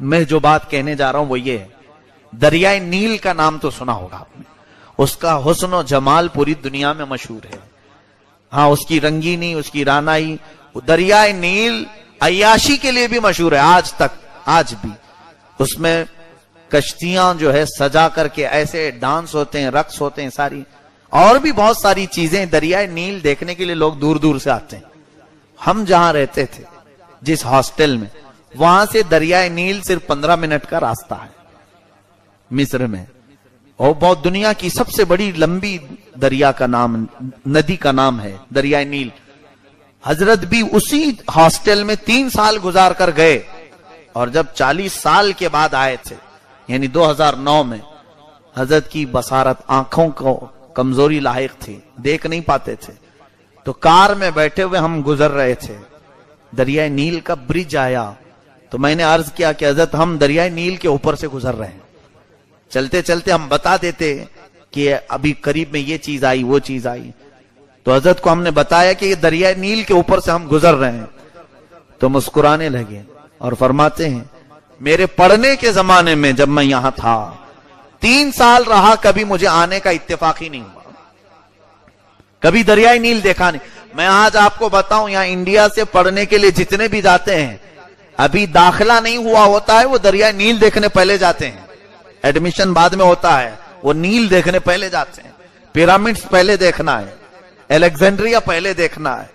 میں جو بات کہنے جا رہا ہوں وہ یہ ہے، دریائے نیل کا نام تو سنا ہوگا آپ نے، اس کا حسن و جمال پوری دنیا میں مشہور ہے. ہاں، اس کی رنگینی، اس کی رانائی. دریائے نیل عیاشی کے لیے بھی مشہور ہے آج تک، آج بھی. اس میں کشتیاں جو ہے سجا کر کے ایسے ڈانس ہوتے ہیں، رقص ہوتے ہیں، ساری اور بھی بہت ساری چیزیں. دریائے نیل دیکھنے کے لیے لوگ دور دور سے آتے ہیں. ہم جہاں رہتے تھے جس ہاسٹل میں، وہاں سے دریائے نیل صرف 15 منٹ کا راستہ ہے مصر میں. اور بہت دنیا کی سب سے بڑی لمبی دریا کا نام، ندی کا نام ہے دریائے نیل. حضرت بھی اسی ہاسٹل میں 3 سال گزار کر گئے، اور جب 40 سال کے بعد آئے تھے یعنی 2009 میں، حضرت کی بصارت، آنکھوں کو کمزوری لاحق تھی، دیکھ نہیں پاتے تھے. تو کار میں بیٹھے ہوئے ہم گزر رہے تھے، دریائے نیل کا برج آیا. تو میں نے عرض کیا کہ حضرت ہم دریائے نیل کے اوپر سے گزر رہے ہیں. چلتے چلتے ہم بتا دیتے کہ ابھی قریب میں یہ چیز آئی، وہ چیز آئی. تو حضرت کو ہم نے بتایا کہ یہ دریائے نیل کے اوپر سے ہم گزر رہے ہیں. تو مسکرانے لگے اور فرماتے ہیں میرے پڑھنے کے زمانے میں جب میں یہاں تھا 3 سال رہا، کبھی مجھے آنے کا اتفاق ہی نہیں ہوا، کبھی دریائے نیل دیکھا نہیں. میں آج آپ کو بتاؤں، یہاں انڈیا سے پڑھنے کے لیے جتنے بھی جاتے ہیں، ابھی داخلہ نہیں ہوا ہوتا ہے، وہ دریائے نیل دیکھنے پہلے جاتے ہیں. ایڈمیشن بعد میں ہوتا ہے، وہ نیل دیکھنے پہلے جاتے ہیں. پیرامڈز پہلے دیکھنا ہے، الیگزینڈریا پہلے دیکھنا ہے.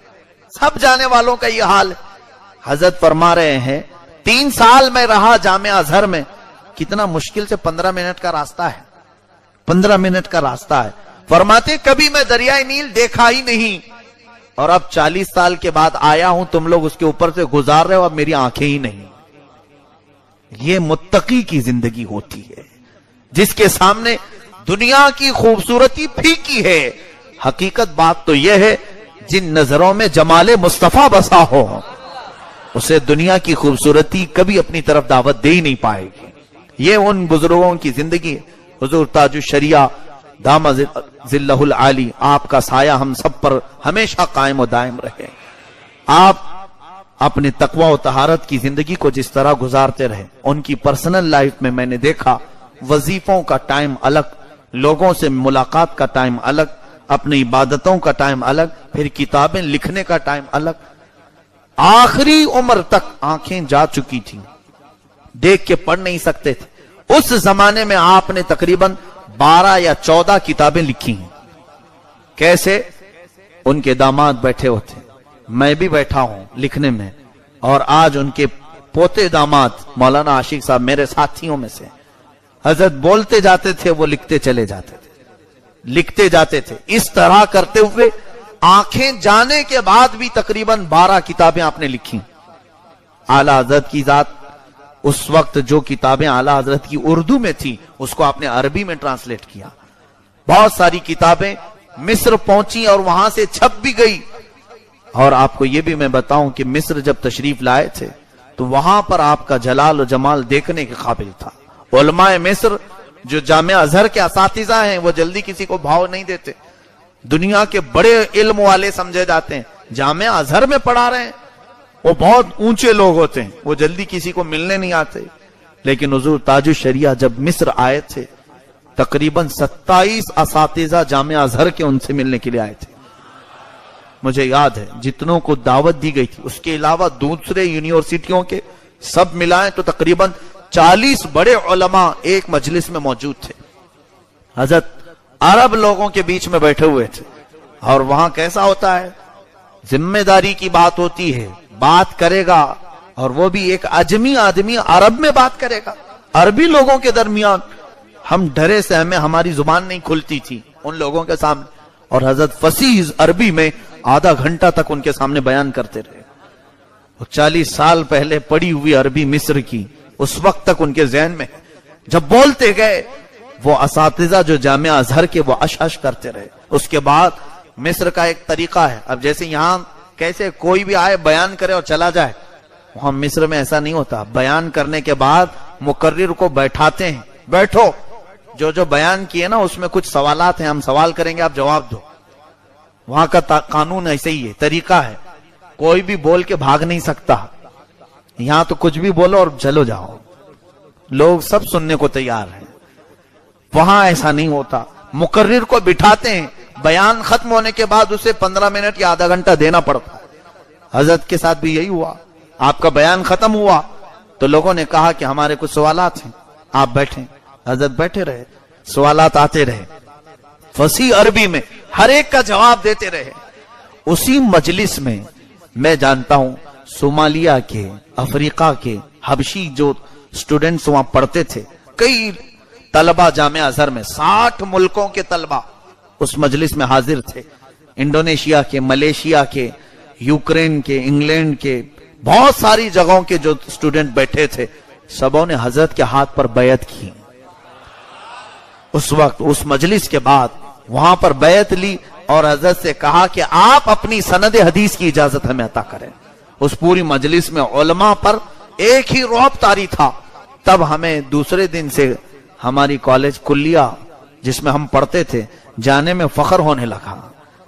سب جانے والوں کا یہ حال ہے. حضرت فرما رہے ہیں 3 سال میں رہا جامعہ ازہر میں، کتنا مشکل سے 15 منٹ کا راستہ ہے، 15 منٹ کا راستہ ہے. فرماتے کبھی میں دریائے نیل دیکھا ہی نہیں، اور اب 40 سال کے بعد آیا ہوں، تم لوگ اس کے اوپر سے گزار رہے ہو، اب میری آنکھیں ہی نہیں. یہ متقی کی زندگی ہوتی ہے، جس کے سامنے دنیا کی خوبصورتی پھیکی ہے. حقیقت بات تو یہ ہے، جن نظروں میں جمال مصطفیٰ بسا ہو، اسے دنیا کی خوبصورتی کبھی اپنی طرف دعوت دے ہی نہیں پائے گی. یہ ان بزرگوں کی زندگی ہے. حضور تاج الشریعہ دامہ ظلہ العالی، آپ کا سایہ ہم سب پر ہمیشہ قائم و دائم رہے. آپ اپنے تقوی و طہارت کی زندگی کو جس طرح گزارتے رہے، ان کی پرسنل لائف میں نے دیکھا وظیفوں کا ٹائم الگ، لوگوں سے ملاقات کا ٹائم الگ، اپنی عبادتوں کا ٹائم الگ، پھر کتابیں لکھنے کا ٹائم الگ. آخری عمر تک آنکھیں جا چکی تھی، دیکھ کے پڑھ نہیں سکتے تھے. اس زمانے میں آپ نے تقریباً 12 یا 14 کتابیں لکھی ہیں. کیسے؟ ان کے داماد بیٹھے ہوتے، میں بھی بیٹھا ہوں لکھنے میں، اور آج ان کے پوتے داماد مولانا عاشق صاحب میرے ساتھیوں میں سے. حضرت بولتے جاتے تھے، وہ لکھتے چلے جاتے تھے، لکھتے جاتے تھے. اس طرح کرتے ہوئے آنکھیں جانے کے بعد بھی تقریباً 12 کتابیں آپ نے لکھی. اعلیٰ حضرت کی ذات، اس وقت جو کتابیں اعلیٰ حضرت کی اردو میں تھی، اس کو آپ نے عربی میں ٹرانسلیٹ کیا. بہت ساری کتابیں مصر پہنچی اور وہاں سے چھپ بھی گئی. اور آپ کو یہ بھی میں بتاؤں کہ مصر جب تشریف لائے تھے تو وہاں پر آپ کا جلال و جمال دیکھنے کے قابل تھا. علماء مصر جو جامعہ ازہر کے اساتذہ ہیں، وہ جلدی کسی کو بھاؤ نہیں دیتے، دنیا کے بڑے علم والے سمجھے جاتے ہیں. جامعہ ازہر میں پڑھا رہے ہیں، وہ بہت اونچے لوگ ہوتے ہیں، وہ جلدی کسی کو ملنے نہیں آتے. لیکن حضور تاج الشریعہ جب مصر آئے تھے، تقریباً 27 اساتذہ جامعہ ازہر کے ان سے ملنے کے لیے آئے تھے. مجھے یاد ہے جتنوں کو دعوت دی گئی تھی، اس کے علاوہ دوسرے یونیورسٹیوں کے سب ملائیں تو تقریباً 40 بڑے علماء ایک مجلس میں موجود تھے. حضرت عرب لوگوں کے بیچ میں بیٹھے ہوئے تھے، اور وہاں کیسا ہوتا ہے، ذمہ داری کی بات ہوتی ہے، بات کرے گا، اور وہ بھی ایک عجمی آدمی عرب میں بات کرے گا، عربی لوگوں کے درمیان. ہم ڈرے سے ہمیں ہماری زبان نہیں کھلتی تھی ان لوگوں کے سامنے، اور حضرت فصیح عربی میں آدھا گھنٹہ تک ان کے سامنے بیان کرتے رہے. 40 سال پہلے پڑھی ہوئی عربی مصر کی اس وقت تک ان کے ذہن میں. جب بولتے گئے وہ اساتذہ جو جامعہ ازہر کے، وہ اش کرتے رہے. اس کے بعد مصر کا ایک طریقہ ہے، اب جیسے یہاں کیسے کوئی بھی آئے بیان کرے اور چلا جائے، وہاں مصر میں ایسا نہیں ہوتا. بیان کرنے کے بعد مقرر کو بیٹھاتے ہیں، بیٹھو، جو بیان کیے نا اس میں کچھ سوالات ہیں، ہم سوال کریں گے، آپ جواب دو. وہاں کا قانون ایسے ہی ہے، طریقہ ہے، کوئی بھی بول کے بھاگ نہیں سکتا. یہاں تو کچھ بھی بولو اور چلو جاؤ. لوگ سب سننے کو تیار ہیں. وہاں ایسا نہیں ہوتا. مقرر کو بٹھاتے ہیں, بیان ختم ہونے کے بعد اسے 15 منٹ یا آدھا گھنٹہ دینا پڑتا ہے. حضرت کے ساتھ بھی یہی ہوا. آپ کا بیان ختم ہوا تو لوگوں نے کہا کہ ہمارے کچھ سوالات ہیں, آپ بیٹھیں. حضرت بیٹھے رہے, سوالات آتے رہے, فصیح عربی میں ہر ایک کا جواب دیتے رہے. اسی مجلس میں میں جانتا ہوں صومالیہ کے, افریقہ کے, حبشی جو سٹوڈنٹس وہاں پڑھتے تھے, کئی طلبہ جامعہ ازہر میں 60 ملکوں کے طلبہ اس مجلس میں حاضر تھے. انڈونیشیا کے, ملیشیا کے, یوکرین کے, انگلینڈ کے, بہت ساری جگہوں کے جو سٹوڈنٹ بیٹھے تھے, سبوں نے حضرت کے ہاتھ پر بیعت کی. اس وقت اس مجلس کے بعد وہاں پر بیعت لی اور حضرت سے کہا کہ آپ اپنی سند حدیث کی اجازت ہمیں عطا کریں. اس پوری مجلس میں علماء پر ایک ہی رعب طاری تھا. تب ہمیں دوسرے دن سے ہماری کالج کلیہ جس میں ہم پڑھتے تھے جانے میں فخر ہونے لگا.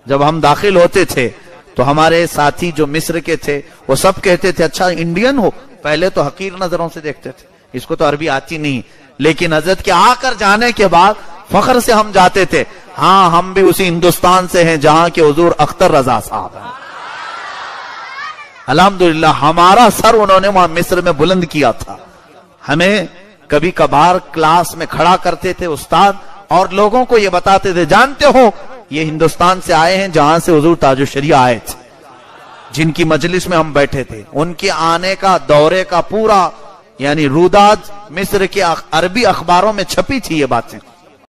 جب ہم داخل ہوتے تھے تو ہمارے ساتھی جو مصر کے تھے وہ سب کہتے تھے اچھا انڈین ہو. پہلے تو حقیر نظروں سے دیکھتے تھے, اس کو تو عربی آتی نہیں, لیکن حضرت کے آ کر جانے کے بعد فخر سے ہم جاتے تھے, ہاں ہم بھی اسی ہندوستان سے ہیں جہاں کے حضور اختر رضا صاحب ہیں. الحمدللہ ہمارا سر انہوں نے وہاں مصر میں بلند کیا تھا. ہمیں کبھی کبھار کلاس میں کھڑا کرتے تھے استاد اور لوگوں کو یہ بتاتے تھے, جانتے ہو یہ ہندوستان سے آئے ہیں جہاں سے حضور تاج الشریعہ آئے تھے, جن کی مجلس میں ہم بیٹھے تھے. ان کے آنے کا دورے کا پورا یعنی روداد مصر کے عربی اخباروں میں چھپی تھی یہ باتیں.